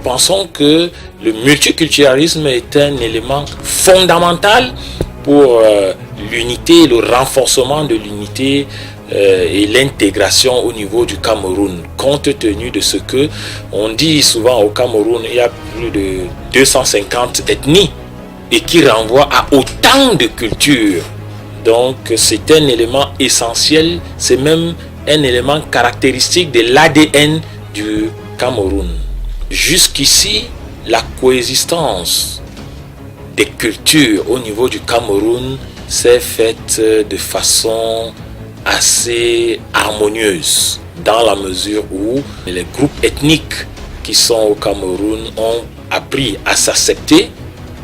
pensons que le multiculturalisme est un élément fondamental pour l'unité, le renforcement de l'unité et l'intégration au niveau du Cameroun, compte tenu de ce que on dit souvent au Cameroun, il y a plus de 250 ethnies et qui renvoie à autant de cultures. Donc c'est un élément essentiel, c'est même un élément caractéristique de l'ADN du Cameroun. Jusqu'ici, la coexistence des cultures au niveau du Cameroun s'est faite de façon assez harmonieuse, dans la mesure où les groupes ethniques qui sont au Cameroun ont appris à s'accepter,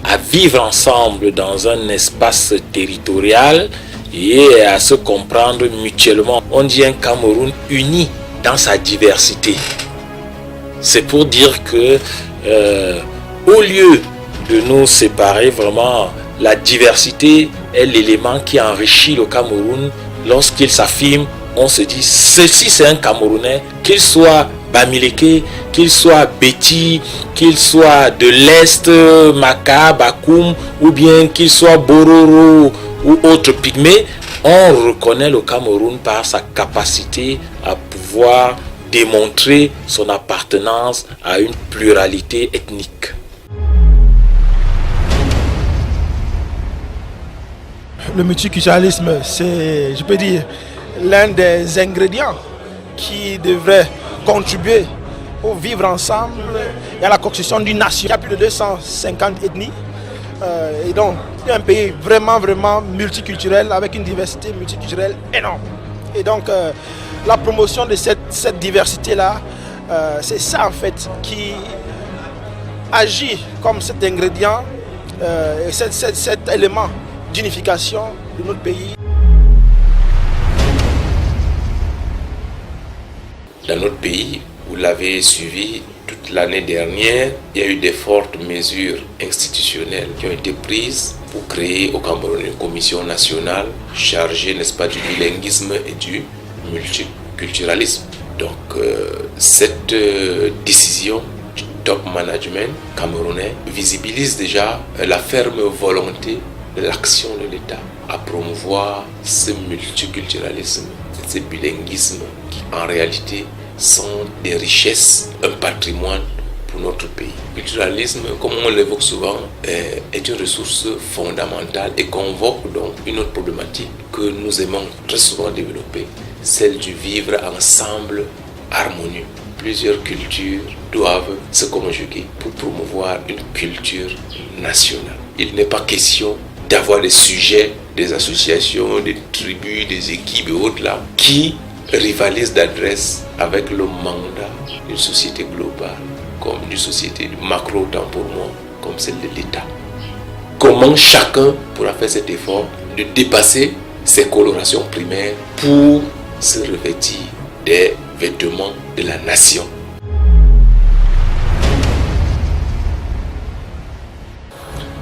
à vivre ensemble dans un espace territorial et à se comprendre mutuellement. On dit un Cameroun uni dans sa diversité. C'est pour dire que au lieu de nous séparer, vraiment, la diversité est l'élément qui enrichit le Cameroun. Lorsqu'il s'affirme, on se dit, ceci c'est un Camerounais, qu'il soit Bamileke, qu'il soit Béti, qu'il soit de l'Est, Maka, Bakoum, ou bien qu'il soit Bororo ou autre pygmée, on reconnaît le Cameroun par sa capacité à pouvoir démontrer son appartenance à une pluralité ethnique. Le multiculturalisme, c'est, je peux dire, l'un des ingrédients qui devrait contribuer au vivre ensemble et à la construction d'une nation. Il y a plus de 250 ethnies et donc c'est un pays vraiment multiculturel avec une diversité multiculturelle énorme. Et donc la promotion de cette diversité-là, c'est ça en fait qui agit comme cet ingrédient, cet élément d'unification de notre pays. Dans notre pays, vous l'avez suivi toute l'année dernière, il y a eu des fortes mesures institutionnelles qui ont été prises pour créer au Cameroun une commission nationale chargée, n'est-ce pas, du bilinguisme et du multiculturalisme. Donc cette décision du top management camerounais visibilise déjà la ferme volonté de l'action de l'État à promouvoir ce multiculturalisme, ce bilinguisme qui en réalité sont des richesses, un patrimoine pour notre pays. Le culturalisme, comme on l'évoque souvent, est une ressource fondamentale et convoque donc une autre problématique que nous aimons très souvent développer, celle du vivre ensemble harmonieux. Plusieurs cultures doivent se conjuguer pour promouvoir une culture nationale. Il n'est pas question d'avoir des sujets, des associations, des tribus, des équipes et autres là, qui rivalisent d'adresse avec le mandat d'une société globale, comme une société macro autant pour moi, comme celle de l'État. Comment chacun pourra faire cet effort de dépasser ses colorations primaires pour se revêtir des vêtements de la nation.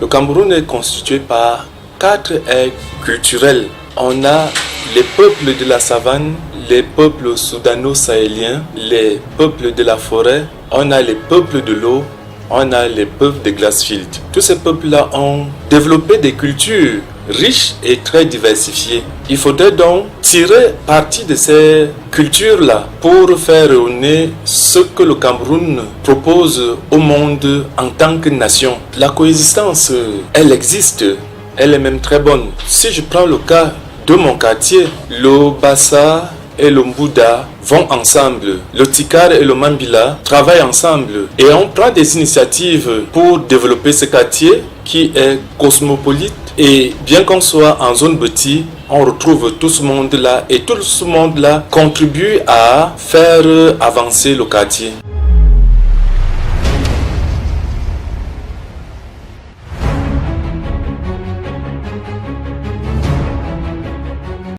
Le Cameroun est constitué par 4 aires culturelles. On a les peuples de la savane, les peuples soudano-sahéliens, les peuples de la forêt, on a les peuples de l'eau, on a les peuples de Glassfield. Tous ces peuples-là ont développé des cultures riches et très diversifiées. Il faudrait donc tirer parti de ces cultures-là pour faire rayonner ce que le Cameroun propose au monde en tant que nation. La coexistence, elle existe, elle est même très bonne. Si je prends le cas de mon quartier, le Bassa et le Mbouda vont ensemble, le Tikar et le Mambila travaillent ensemble et on prend des initiatives pour développer ce quartier qui est cosmopolite. Et bien qu'on soit en zone bâtie, on retrouve tout ce monde-là et tout ce monde-là contribue à faire avancer le quartier.